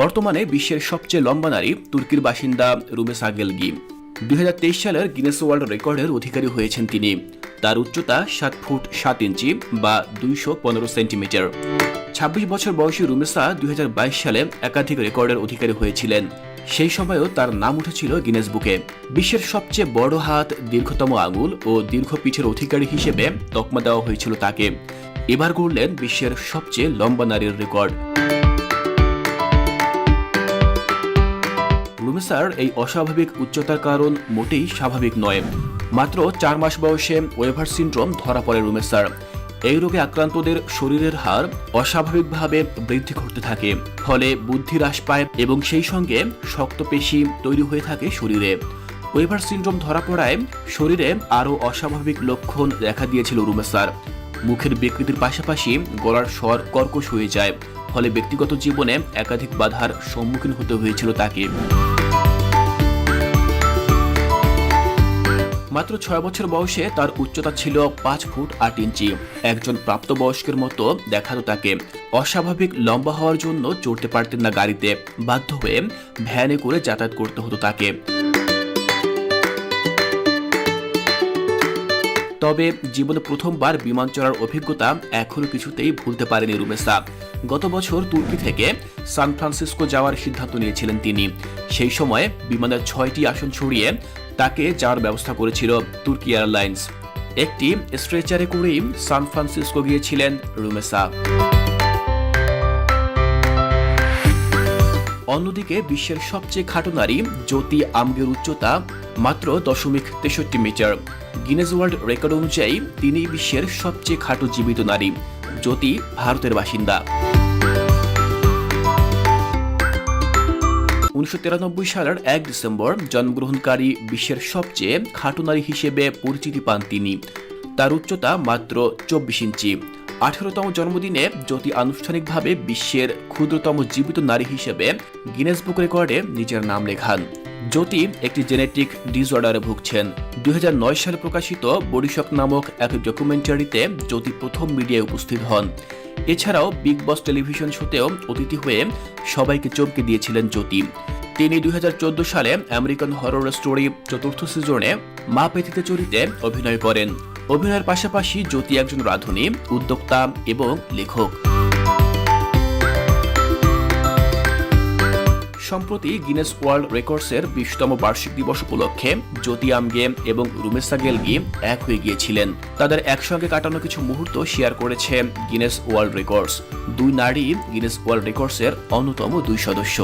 বর্তমানে বিশ্বের সবচেয়ে লম্বা নারী তুর্কির বাসিন্দা রুমেসা গেলগি। 2023 সালের গিনেস ওয়ার্ল্ড রেকর্ডের অধিকারী হয়েছেন তিনি। তার উচ্চতা 7 ফুট 7 ইঞ্চি বা 215 সেন্টিমিটার। 26 বছর বয়সী রুমেসা 2022 সালে একাধিক রেকর্ডের অধিকারী হয়েছিলেন। সেই সময়েও তার নাম উঠেছিল গিনেস বুকে। বিশ্বের সবচেয়ে বড় হাত, দীর্ঘতম আঙুল ও দীর্ঘ পিঠের অধিকারী হিসেবে তকমা দেওয়া হয়েছিল তাকে। এবার গড়লেন বিশ্বের সবচেয়ে লম্বা নারীর রেকর্ড। রুমেসার এই অস্বাভাবিক উচ্চতার কারণ মোটেই স্বাভাবিক নয়। মাত্র 4 মাস বয়সে ওয়েভার সিন্ড্রোম ধরা পড়ে রুমেসার। এই রোগে আক্রান্তদের শরীরের হার অস্বাভাবিকভাবে বৃদ্ধি করতে থাকে, ফলে বুদ্ধি হ্রাস পায় এবং সেই সঙ্গে শক্ত পেশি তৈরি হয়ে থাকে শরীরে। ওয়েভার সিন্ড্রোম ধরা পড়ায় শরীরে আরও অস্বাভাবিক লক্ষণ দেখা দিয়েছিল রুমেসার। মুখের বিকৃতির পাশাপাশি গলার স্বর কর্কশ হয়ে যায়, ফলে ব্যক্তিগত জীবনে একাধিক বাধার সম্মুখীন হতে হয়েছিল তাকে। মাত্র 6 বছর বয়সে তার উচ্চতা ছিল 5 ফুট 8 ইঞ্চি। একজন প্রাপ্তবয়স্কের মতো দেখাতো তাকে। অস্বাভাবিক লম্বা হওয়ার জন্য চড়তে পারতেন না গাড়িতে, বাধ্য হয়ে ভ্যানে করে যাতায়াত করতে হতো তাকে। তবে জীবনে প্রথমবার বিমান চড়ার অভিজ্ঞতা এখনো কিছুতেই ভুলতে পারেনি রুমেসা। গত বছর তুর্কি থেকে সান ফ্রান্সিসকো যাওয়ার সিদ্ধান্ত নিয়েছিলেন তিনি। সেই সময় বিমানের 6টি আসন ছড়িয়ে তাকে যাওয়ার ব্যবস্থা করেছিল তুর্কি এয়ারলাইন্স। একটি স্ট্রেচারে করেই সান ফ্রান্সিসকো গিয়েছিলেন রুমেসা। অন্যদিকে বিশ্বের সবচেয়ে খাটো নারী জ্যোতি আমগের উচ্চতা মাত্র 0.63 মিটার। গিনেস ওয়ার্ল্ড রেকর্ড অনুযায়ী তিনি বিশ্বের সবচেয়ে খাটো জীবিত নারী। জ্যোতি ভারতের বাসিন্দা। 1993 সালের 1 ডিসেম্বর জন্মগ্রহণকারী বিশ্বের সবচেয়ে খাটো নারী হিসেবে পরিচিতি পান তিনি। তার উচ্চতা মাত্র 24 ইঞ্চি। 18তম জন্মদিনে জ্যোতি আনুষ্ঠানিকভাবে বিশ্বের ক্ষুদ্রতম জীবিত নারী হিসেবে গিনেস বুক রেকর্ডে নিজের নাম লেখান। জ্যোতি একটি জেনেটিক ডিসঅর্ডারে ভুগছেন। 2009 সালে প্রকাশিত বডি শক নামক এক ডকুমেন্টারিতে জ্যোতি প্রথম মিডিয়ায় উপস্থিত হন। এছাড়াও বিগ বস টেলিভিশন শোতেও অতিথি হয়ে সবাইকে চমকে দিয়েছিলেন জ্যোতি। তিনি 2014 সালে আমেরিকান হরর স্টোরি 4র্থ সিজনে মা পেথিতে চরিত্রে অভিনয় করেন। অভিনয়ের পাশাপাশি জ্যোতি একজন রাঁধুনি, উদ্যোক্তা এবং লেখক। সম্প্রতি গিনেস ওয়ার্ল্ড রেকর্ডসের 20তম বার্ষিক দিবস উপলক্ষে জ্যোতি আমগে এবং রুমেসা গেলগি এক হয়ে গিয়েছিলেন। তাদের একসঙ্গে কাটানো কিছু মুহূর্ত শেয়ার করেছে গিনেস ওয়ার্ল্ড রেকর্ডস। দুই নারী গিনেস ওয়ার্ল্ড রেকর্ডসের অন্যতম 2 সদস্য।